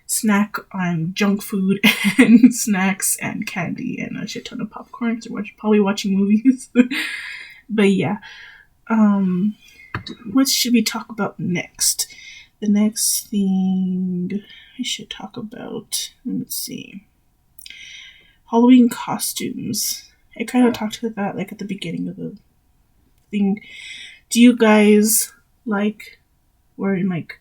S1: snack on junk food and snacks and candy and a shit ton of popcorn because you're probably watching movies. But yeah, what should we talk about next? The next thing I should talk about, let's see, Halloween costumes. I kind of talked about that like at the beginning of the thing. Do you guys like wearing like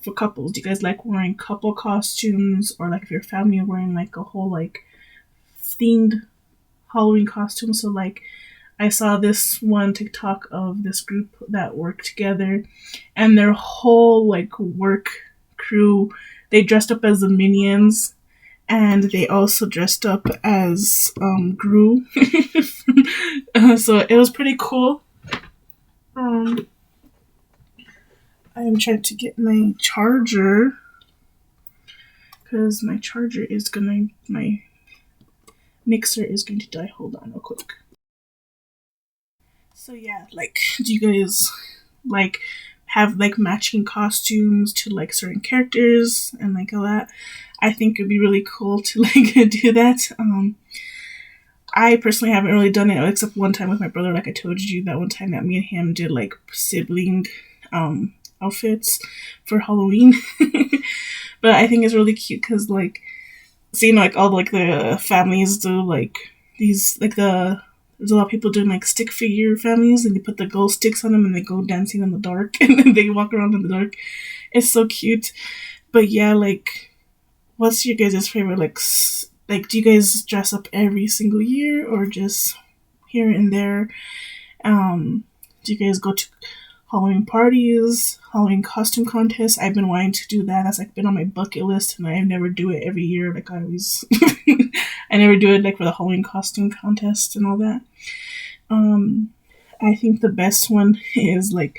S1: for couples, do you guys like wearing couple costumes, or like if your family are wearing like a whole like themed Halloween costume? So like I saw this one TikTok of this group that worked together and their whole like work crew, they dressed up as the Minions and they also dressed up as Gru. So it was pretty cool. I'm trying to get my charger because my mixer is going to die. Hold on real quick. So yeah, like, do you guys like have like matching costumes to like certain characters and like all that? I think it'd be really cool to like do that. I personally haven't really done it except one time with my brother. Like I told you that one time that me and him did like sibling outfits for Halloween. But I think it's really cute because like seeing like all like the families do like these like there's a lot of people doing like stick figure families and they put the glow sticks on them and they go dancing in the dark and then they walk around in the dark. It's so cute. But yeah, like what's your guys' favorite like do you guys dress up every single year or just here and there? Do you guys go to Halloween parties, Halloween costume contests? I've been wanting to do that. That's like been on my bucket list, and I never do it every year. Like I always, I never do it like for the Halloween costume contest and all that. I think the best one is like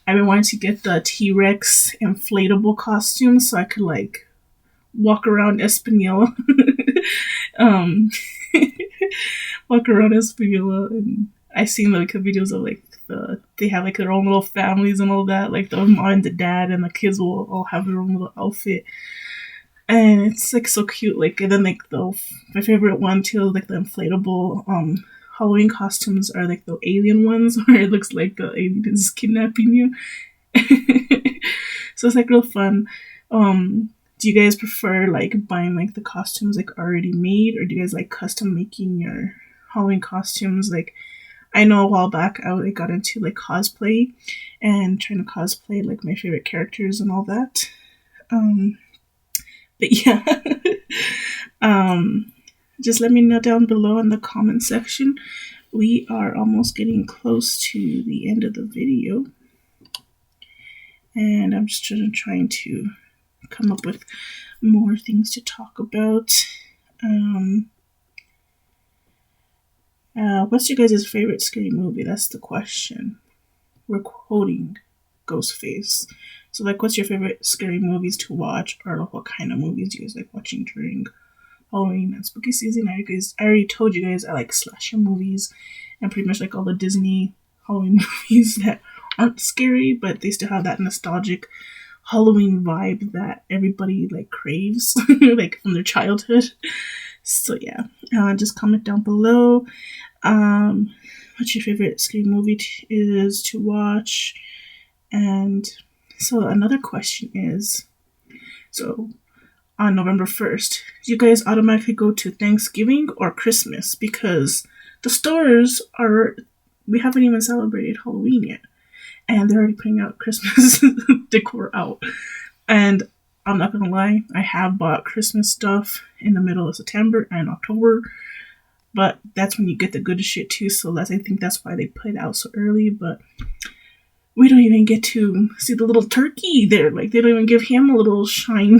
S1: I've been wanting to get the T-Rex inflatable costume so I could like walk around Espanola. Walk around Espanola, and I've seen like the videos of like they have like their own little families and all that. Like the mom and the dad and the kids will all have their own little outfit, and it's like so cute. Like and then like my favorite one too, like the inflatable Halloween costumes are like the alien ones where it looks like the alien is kidnapping you. So it's like real fun. Do you guys prefer like buying like the costumes like already made, or do you guys like custom making your Halloween costumes? Like I know a while back I got into like cosplay and trying to cosplay like my favorite characters and all that. But yeah. Just let me know down below in the comment section we are almost getting close to the end of the video. And I'm just trying to come up with more things to talk about. What's your guys' favorite scary movie? That's the question. We're quoting Ghostface. So, like, what's your favorite scary movies to watch? Or what kind of movies do you guys like watching during Halloween and spooky season? I already told you guys I like slasher movies and pretty much like all the Disney Halloween movies that aren't scary, but they still have that nostalgic Halloween vibe that everybody like craves, like from their childhood. So yeah, just comment down below. What your favorite scary movie is to watch? And so another question is, so on November 1st, do you guys automatically go to Thanksgiving or Christmas? Because the stores we haven't even celebrated Halloween yet. And they're already putting out Christmas decor out. And I'm not gonna lie, I have bought Christmas stuff in the middle of September and October. But that's when you get the good shit too. So I think that's why they put it out so early. But we don't even get to see the little turkey there. Like, they don't even give him a little shine.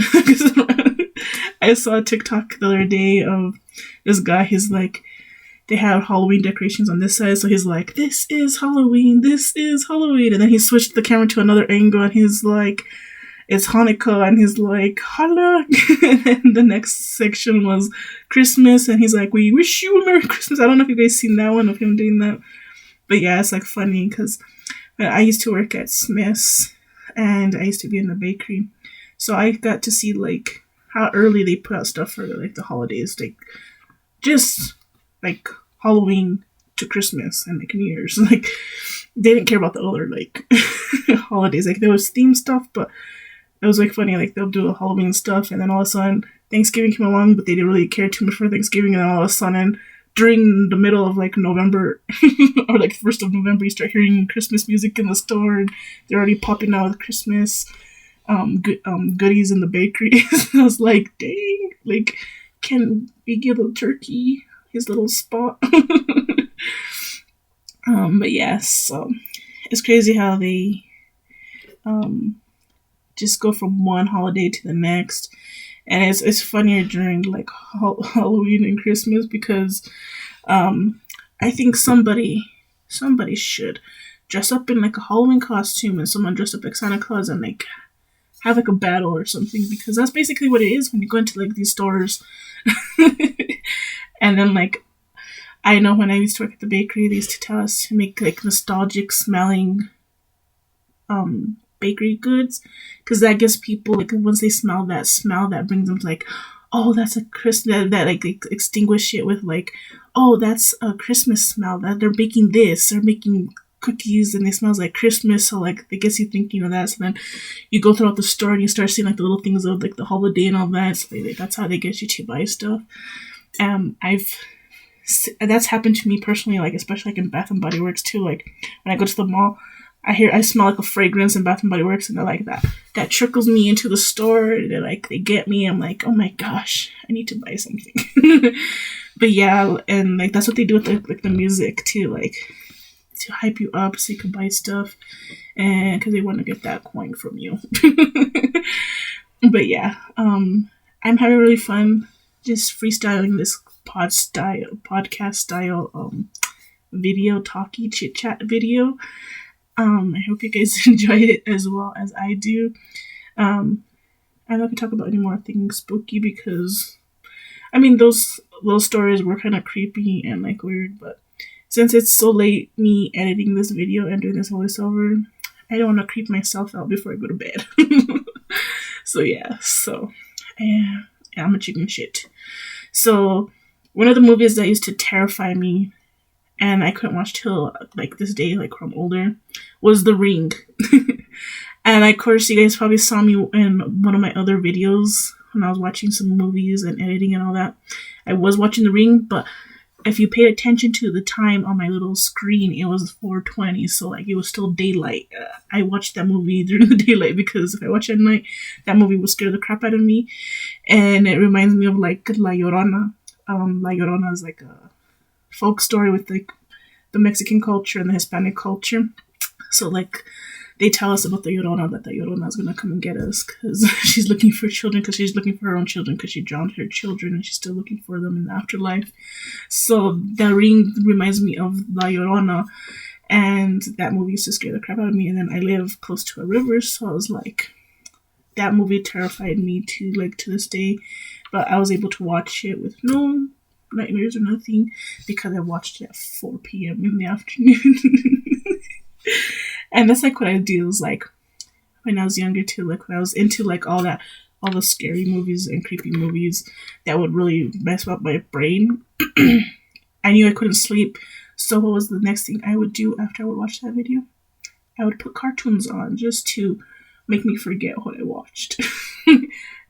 S1: I saw a TikTok the other day of this guy. He's like, they have Halloween decorations on this side, so he's like, this is Halloween, this is Halloween. And then he switched the camera to another angle, and he's like, it's Hanukkah, and he's like, holla. And then the next section was Christmas, and he's like, we wish you a Merry Christmas. I don't know if you guys seen that one of him doing that. But yeah, it's like funny, because I used to work at Smith's, and I used to be in the bakery. So I got to see, like, how early they put out stuff for, like, the holidays. Like, just like Halloween to Christmas and like New Year's. Like, they didn't care about the other like holidays. Like, there was theme stuff, but it was like funny. Like, they'll do the Halloween stuff, and then all of a sudden Thanksgiving came along, but they didn't really care too much for Thanksgiving. And then all of a sudden, during the middle of like November or like 1st of November, you start hearing Christmas music in the store, and they're already popping out with Christmas goodies in the bakery. I was like, dang, like, can we give a turkey his little spot? But yes, it's crazy how they just go from one holiday to the next, and it's funnier during like Halloween and Christmas, because I think somebody should dress up in like a Halloween costume, and someone dress up like Santa Claus, and like have like a battle or something, because that's basically what it is when you go into like these stores. And then, like, I know when I used to work at the bakery, they used to tell us to make, like, nostalgic smelling bakery goods, because that gives people, like, once they smell that brings them to, like, oh, that's a Christmas, that like, extinguish it with, like, oh, that's a Christmas smell, that they're baking this, they're making cookies, and it smells like Christmas, so, like, it gets you thinking of that. So then you go throughout the store, and you start seeing, like, the little things of, like, the holiday and all that, so that's how they get you to buy stuff. That's happened to me personally, like, especially like in Bath and Body Works too. Like, when I go to the mall, I smell like a fragrance in Bath and Body Works, and they're like, that trickles me into the store. They get me. I'm like, oh my gosh, I need to buy something. But yeah, and like that's what they do with the music too, like to hype you up so you can buy stuff, and because they want to get that coin from you. But yeah, I'm having really fun just freestyling this podcast style video, talky chit chat video. I hope you guys enjoy it as well as I do. I'm not gonna talk about any more things spooky, because I mean those stories were kind of creepy and like weird, but since it's so late me editing this video and doing this voiceover, I don't want to creep myself out before I go to bed. So yeah, I'm a chicken shit. So one of the movies that used to terrify me, and I couldn't watch till like this day, like when I'm older, was The Ring. And of course, you guys probably saw me in one of my other videos when I was watching some movies and editing and all that. I was watching The Ring, but if you paid attention to the time on my little screen, it was 4:20, so like it was still daylight. I watched that movie during the daylight, because if I watch it at night, that movie would scare the crap out of me. And it reminds me of like La Llorona. La Llorona is like a folk story with like the Mexican culture and the Hispanic culture. So like they tell us about the Llorona, that the Llorona is going to come and get us because she's looking for children, because she's looking for her own children, because she drowned her children and she's still looking for them in the afterlife. So that ring reminds me of La Llorona, and that movie used to scare the crap out of me. And then I live close to a river, so I was like, that movie terrified me to this day. But I was able to watch it with no nightmares or nothing because I watched it at 4 p.m. in the afternoon. And that's like what I do is like when I was younger too, like when I was into like all the scary movies and creepy movies that would really mess up my brain. I knew I couldn't sleep, so what was the next thing I would do after I would watch that video? I would put cartoons on just to make me forget what I watched.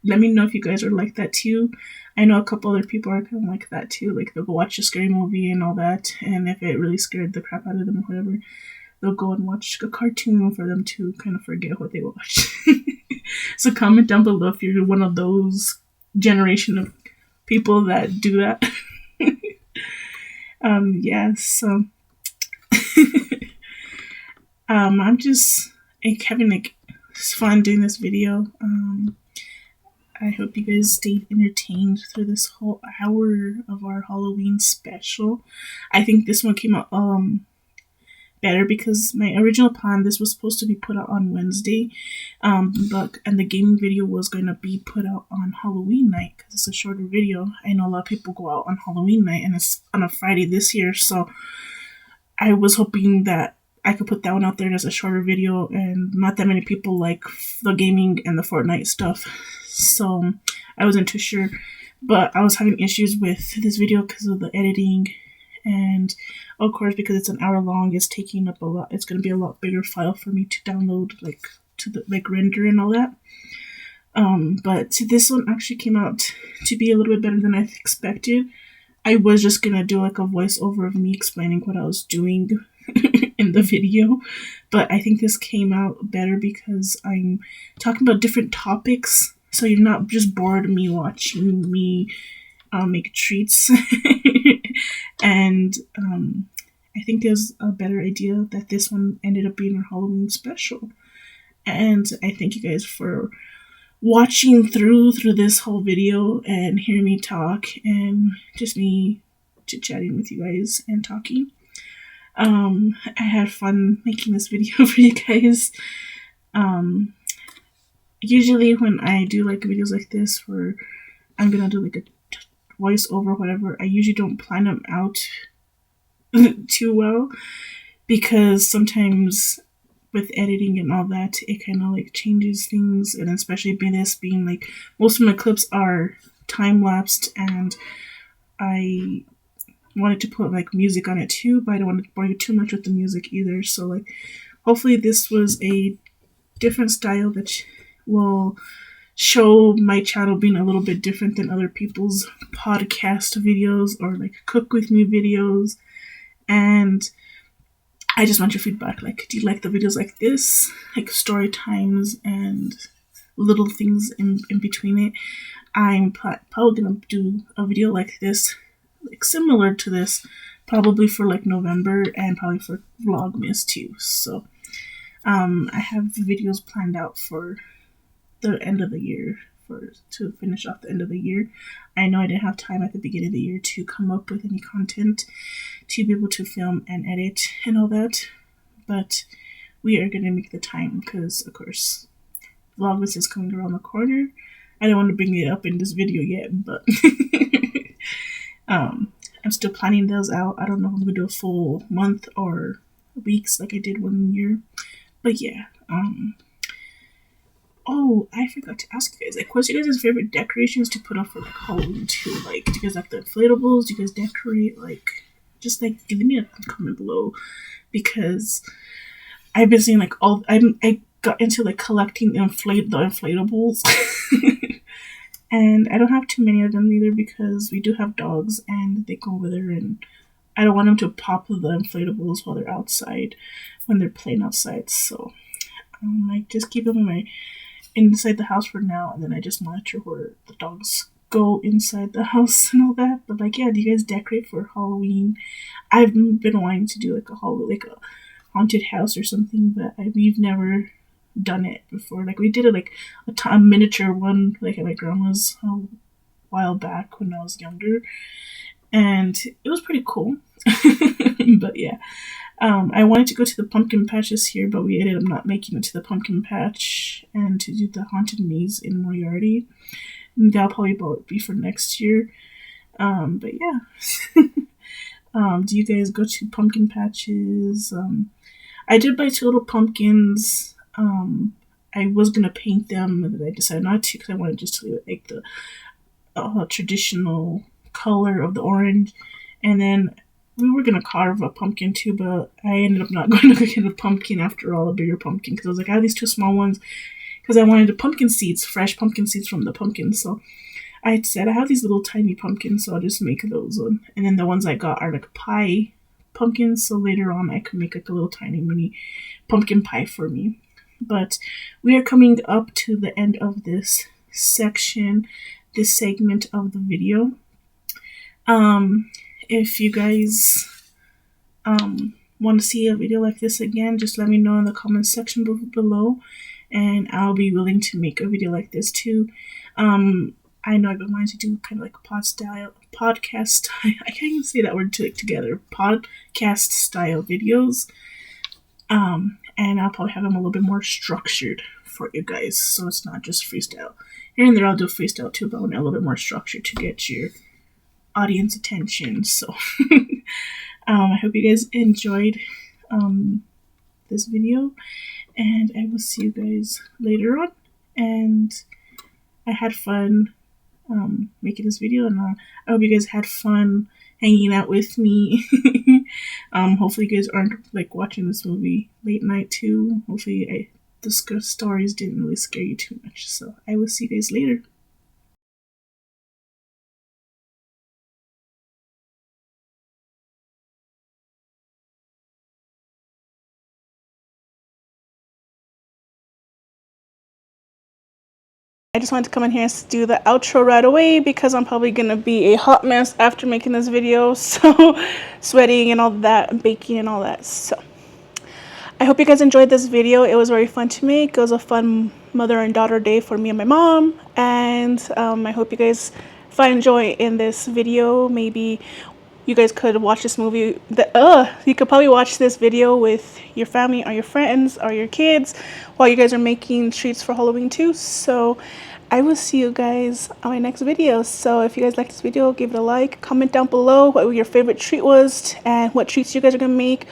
S1: Let me know if you guys are like that too. I know a couple other people are kind of like that too. Like they'll go watch a scary movie and all that, and if it really scared the crap out of them or whatever, they'll go and watch a cartoon for them to kind of forget what they watched. So comment down below if you're one of those generation of people that do that. Yeah, so I'm just having like fun doing this video. I hope you guys stayed entertained through this whole hour of our Halloween special. I think this one came out better because my original plan, this was supposed to be put out on Wednesday, and the gaming video was going to be put out on Halloween night because it's a shorter video. I know a lot of people go out on Halloween night and it's on a Friday this year, so I was hoping that I could put that one out there as a shorter video, and not that many people like the gaming and the Fortnite stuff, so I wasn't too sure. But I was having issues with this video because of the editing, and of course because it's an hour long, it's taking up a lot. It's going to be a lot bigger file for me to download, like to the render and all that. But this one actually came out to be a little bit better than I expected. I was just gonna do like a voiceover of me explaining what I was doing in the video, but I think this came out better because I'm talking about different topics, so you're not just bored of me watching me make treats. And I think there's a better idea that this one ended up being our Halloween special. And I thank you guys for watching through this whole video and hearing me talk and just me chit-chatting with you guys and talking. I had fun making this video for you guys. Usually when I do like videos like this where I'm gonna do like a voice over whatever, I usually don't plan them out too well because sometimes with editing and all that, it kind of like changes things, and especially being like most of my clips are time-lapsed, and I wanted to put like music on it too, but I don't want to bore you too much with the music either. So like hopefully this was a different style that will show my channel being a little bit different than other people's podcast videos or like cook with me videos. And I just want your feedback. Like, do you like the videos like this, like story times and little things in between it? I'm probably gonna do a video like this, like similar to this, probably for like November and probably for Vlogmas too. So I have videos planned out for the end of the year, to finish off the end of the year. I know I didn't have time at the beginning of the year to come up with any content to be able to film and edit and all that, but we are going to make the time because of course Vlogmas is coming around the corner. I don't want to bring it up in this video yet, but I'm still planning those out. I don't know if I'm going to do a full month or weeks like I did one year, but yeah. Oh, I forgot to ask you guys, like, what's your guys' favorite decorations to put up for, like, Halloween too? Like, do you guys like the inflatables? Do you guys decorate? Like, just, like, give me a comment below, because I've been seeing, like, I got into, like, collecting the inflatables, and I don't have too many of them either, because we do have dogs, and they go over there, and I don't want them to pop the inflatables while they're outside, when they're playing outside, so I just keep them inside the house for now, and then I just monitor where the dogs go inside the house and all that. But like, yeah, do you guys decorate for Halloween? I've been wanting to do like a haunted house or something, but we've never done it before. Like we did it like a miniature one like at my grandma's a while back when I was younger, and it was pretty cool. But yeah, I wanted to go to the pumpkin patch this year, but we ended up not making it to the pumpkin patch and to do the haunted maze in Moriarty. That'll probably be for next year. But yeah. Do you guys go to pumpkin patches? I did buy 2 little pumpkins. I was gonna paint them, but I decided not to because I wanted just to leave it like the traditional color of the orange. And then we were gonna carve a pumpkin too, but I ended up not going to get a pumpkin after all, a bigger pumpkin, because I was like, I have these 2 small ones because I wanted the pumpkin seeds, fresh pumpkin seeds from the pumpkins. So I had said I have these little tiny pumpkins, so I'll just make those one. And then the ones I got are like pie pumpkins, so later on I could make like a little tiny mini pumpkin pie for me. But we are coming up to the end of this section, this segment of the video. If you guys want to see a video like this again, just let me know in the comments section below, and I'll be willing to make a video like this too. I know I've been wanting to do kind of like a podcast style. I can't even say that word together. Podcast style videos. And I'll probably have them a little bit more structured for you guys, so it's not just freestyle. Here and there I'll do freestyle too, but I want a little bit more structure to get your audience attention. So I hope you guys enjoyed this video, and I will see you guys later on. And I had fun making this video, and I hope you guys had fun hanging out with me. Hopefully you guys aren't like watching this movie late night too. Hopefully the stories didn't really scare you too much. So I will see you guys later. I just wanted to come in here and do the outro right away because I'm probably going to be a hot mess after making this video. So sweating and all that, and baking and all that. So I hope you guys enjoyed this video. It was very fun to make. It was a fun mother and daughter day for me and my mom. And I hope you guys find joy in this video. Maybe you guys could watch this movie. You could probably watch this video with your family or your friends or your kids while you guys are making treats for Halloween too. So I will see you guys on my next video. So if you guys like this video, give it a like, comment down below what your favorite treat was and what treats you guys are gonna make,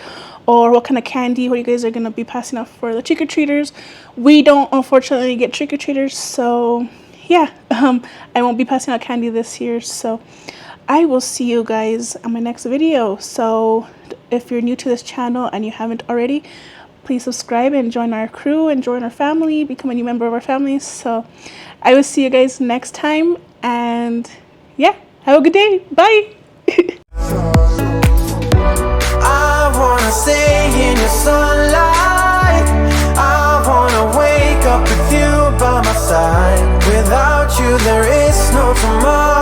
S1: or what kind of candy, what you guys are gonna be passing out for the trick-or-treaters. We don't unfortunately get trick-or-treaters, so yeah, I won't be passing out candy this year. So I will see you guys on my next video. So if you're new to this channel and you haven't already, please subscribe and join our crew and join our family, become a new member of our family. So I will see you guys next time, and yeah, have a good day. Bye.
S3: I wanna stay in your sunlight. I wanna wake up with you by my side. Without you there is no tomorrow.